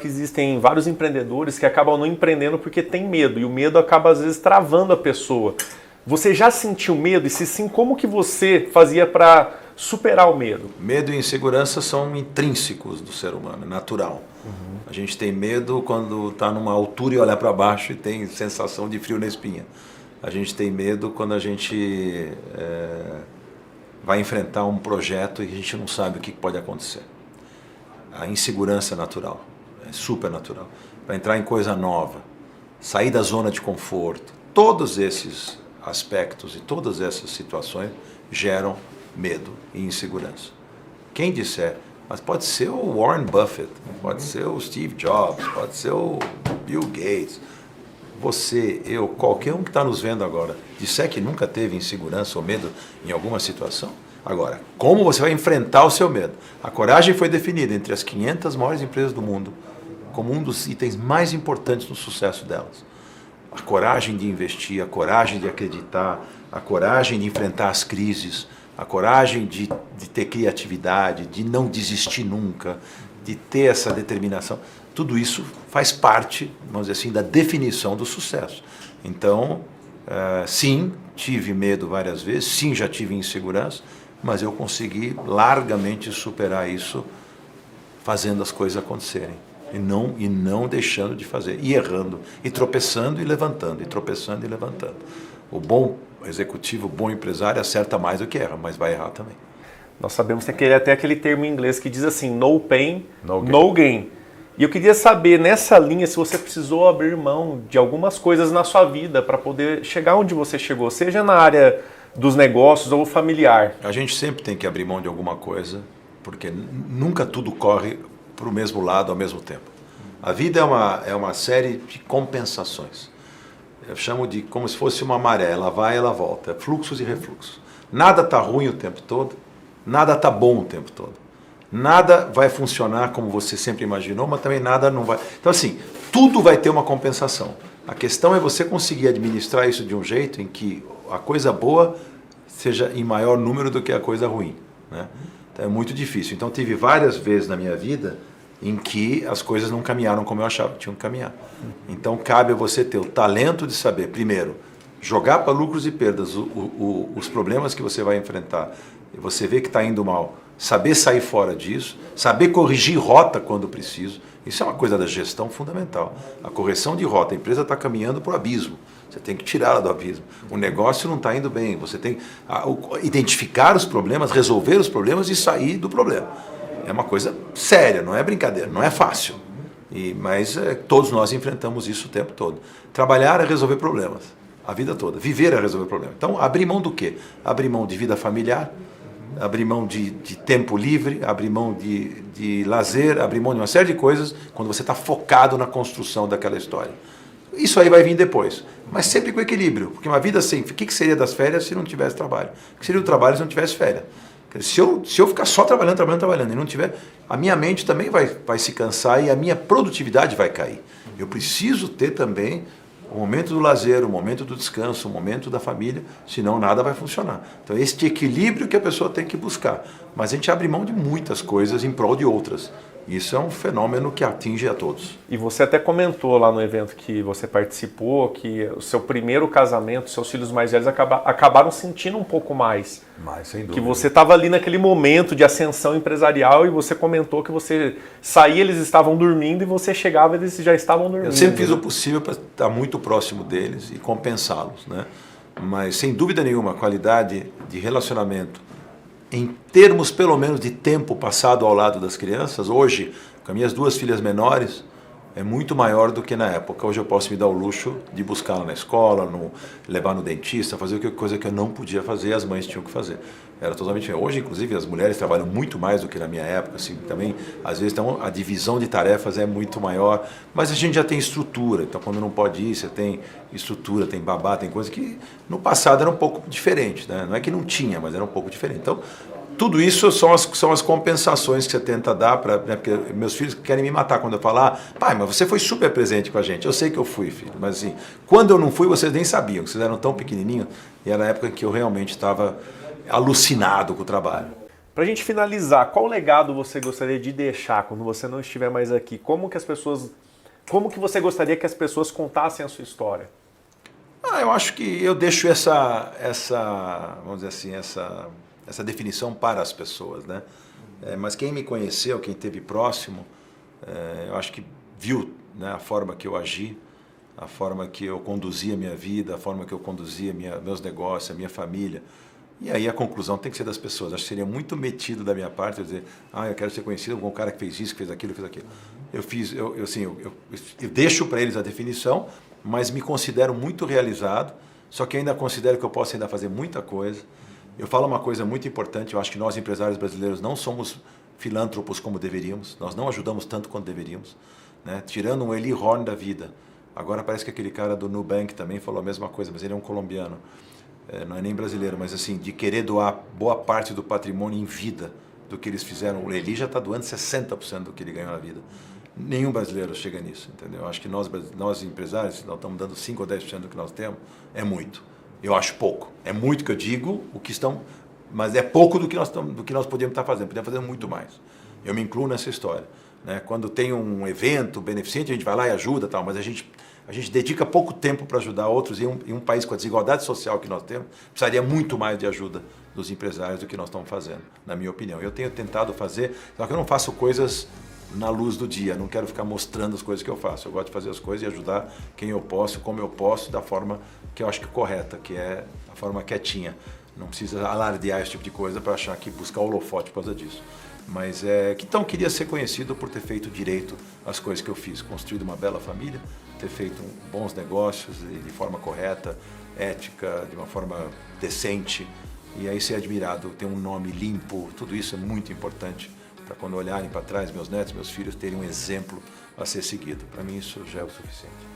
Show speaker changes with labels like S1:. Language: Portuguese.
S1: Que existem vários empreendedores que acabam não empreendendo porque tem medo, e o medo acaba às vezes travando a pessoa. Você já sentiu medo? E se sim, como que você fazia para superar o medo?
S2: Medo e insegurança são intrínsecos do ser humano, é natural. A gente tem medo quando está numa altura e olha para baixo e tem sensação de frio na espinha. A gente tem medo quando a gente vai enfrentar um projeto e a gente não sabe o que pode acontecer. A insegurança é natural. É super natural. Para entrar em coisa nova, sair da zona de conforto, todos esses aspectos e todas essas situações geram medo e insegurança. Quem disser, mas pode ser o Warren Buffett, pode ser o Steve Jobs, pode ser o Bill Gates, você, eu, qualquer um que está nos vendo agora, disser que nunca teve insegurança ou medo em alguma situação, agora, como você vai enfrentar o seu medo? A coragem foi definida entre as 500 maiores empresas do mundo como um dos itens mais importantes no sucesso delas. A coragem de investir, a coragem de acreditar, a coragem de enfrentar as crises, a coragem de ter criatividade, de não desistir nunca, de ter essa determinação. Tudo isso faz parte, vamos dizer assim, da definição do sucesso. Então, sim, tive medo várias vezes, sim, já tive insegurança, mas eu consegui largamente superar isso fazendo as coisas acontecerem. E não deixando de fazer, e errando, e tropeçando e levantando, e tropeçando e levantando. O bom executivo, o bom empresário acerta mais do que erra, mas vai errar também.
S1: Nós sabemos que tem até aquele termo em inglês que diz assim, no pain, no gain. E eu queria saber, nessa linha, se você precisou abrir mão de algumas coisas na sua vida para poder chegar onde você chegou, seja na área dos negócios ou familiar.
S2: A gente sempre tem que abrir mão de alguma coisa, porque nunca tudo corre para o mesmo lado ao mesmo tempo. A vida é uma série de compensações. Eu chamo de como se fosse uma maré, ela vai e ela volta, fluxos e refluxos. Nada está ruim o tempo todo, nada está bom o tempo todo. Nada vai funcionar como você sempre imaginou, mas também nada não vai. Então assim, tudo vai ter uma compensação. A questão é você conseguir administrar isso de um jeito em que a coisa boa seja em maior número do que a coisa ruim, né? Então é muito difícil. Então tive várias vezes na minha vida em que as coisas não caminharam como eu achava que tinham que caminhar. Então cabe a você ter o talento de saber, primeiro, jogar para lucros e perdas os problemas que você vai enfrentar, e você vê que está indo mal, saber sair fora disso, saber corrigir rota quando preciso. Isso é uma coisa da gestão fundamental. A correção de rota, a empresa está caminhando para o abismo, você tem que tirá-la do abismo. O negócio não está indo bem, você tem que identificar os problemas, resolver os problemas e sair do problema. É uma coisa séria, não é brincadeira, não é fácil. Mas todos nós enfrentamos isso o tempo todo. Trabalhar é resolver problemas, a vida toda. Viver é resolver problemas. Então, abrir mão do quê? Abrir mão de vida familiar, abrir mão de tempo livre, abrir mão de lazer, abrir mão de uma série de coisas quando você está focado na construção daquela história. Isso aí vai vir depois, mas sempre com equilíbrio, porque uma vida sem... O que seria das férias se não tivesse trabalho? O que seria o trabalho se não tivesse férias? Se eu ficar só trabalhando e não tiver, a minha mente também vai se cansar e a minha produtividade vai cair. Eu preciso ter também o momento do lazer, o momento do descanso, o momento da família, senão nada vai funcionar. Então este equilíbrio que a pessoa tem que buscar. Mas a gente abre mão de muitas coisas em prol de outras. Isso é um fenômeno que atinge a todos.
S1: E você até comentou lá no evento que você participou que o seu primeiro casamento, seus filhos mais velhos acabaram sentindo um pouco mais.
S2: Mas, sem dúvida.
S1: Que você estava ali naquele momento de ascensão empresarial e você comentou que você saía, eles estavam dormindo e você chegava e eles já estavam dormindo.
S2: Eu sempre fiz o possível para estar muito próximo deles e compensá-los, né? Mas, sem dúvida nenhuma, a qualidade de relacionamento em termos pelo menos de tempo passado ao lado das crianças, hoje, com as minhas duas filhas menores, é muito maior do que na época. Hoje eu posso me dar o luxo de buscá-la na escola, levar no dentista, fazer coisa que eu não podia fazer, as mães tinham que fazer. Era totalmente diferente. Hoje, inclusive, as mulheres trabalham muito mais do que na minha época, assim, também, às vezes, então, a divisão de tarefas é muito maior, mas a gente já tem estrutura, então quando não pode ir, você tem estrutura, tem babá, tem coisa que no passado era um pouco diferente, né? Não é que não tinha, mas era um pouco diferente. Então, tudo isso são as compensações que você tenta dar, né, porque meus filhos querem me matar quando eu falar, pai, mas você foi super presente com a gente. Eu sei que eu fui, filho, mas assim, quando eu não fui, vocês nem sabiam, que vocês eram tão pequenininhos, e era a época em que eu realmente estava alucinado com o trabalho.
S1: Pra gente finalizar, qual legado você gostaria de deixar quando você não estiver mais aqui? Como que você gostaria que as pessoas contassem a sua história?
S2: Eu acho que eu deixo vamos dizer assim, essa definição para as pessoas, né? Mas quem me conheceu, quem esteve próximo, eu acho que viu, né, a forma que eu agi, a forma que eu conduzia a minha vida, a forma que eu conduzia meus negócios, a minha família. E aí a conclusão tem que ser das pessoas. Acho que seria muito metido da minha parte eu dizer, eu quero ser conhecido como um cara que fez isso, que fez aquilo, que fez aquilo. Eu deixo para eles a definição, mas me considero muito realizado, só que ainda considero que eu posso ainda fazer muita coisa. Eu falo uma coisa muito importante, eu acho que nós empresários brasileiros não somos filântropos como deveríamos, nós não ajudamos tanto quanto deveríamos, né? Tirando um Eli Horn da vida. Agora parece que aquele cara do Nubank também falou a mesma coisa, mas ele é um colombiano. Não é nem brasileiro, mas assim, de querer doar boa parte do patrimônio em vida do que eles fizeram. O Eli já está doando 60% do que ele ganhou na vida. Nenhum brasileiro chega nisso, entendeu? Acho que nós empresários, nós estamos dando 5 ou 10% do que nós temos, é muito. Eu acho pouco. É muito que eu digo, mas é pouco do que nós podíamos estar fazendo. Podíamos fazer muito mais. Eu me incluo nessa história, né? Quando tem um evento beneficente, a gente vai lá e ajuda, tal, mas a gente dedica pouco tempo para ajudar outros. Em um país com a desigualdade social que nós temos, precisaria muito mais de ajuda dos empresários do que nós estamos fazendo, na minha opinião. Eu tenho tentado fazer, só que eu não faço coisas na luz do dia, não quero ficar mostrando as coisas que eu faço. Eu gosto de fazer as coisas e ajudar quem eu posso, como eu posso, da forma que eu acho que correta, que é a forma quietinha. Não precisa alardear esse tipo de coisa para achar que buscar holofote por causa disso. Mas então queria ser conhecido por ter feito direito as coisas que eu fiz, construído uma bela família, ter feito bons negócios de forma correta, ética, de uma forma decente, e aí ser admirado, ter um nome limpo, tudo isso é muito importante para quando olharem para trás, meus netos, meus filhos terem um exemplo a ser seguido. Para mim isso já é o suficiente.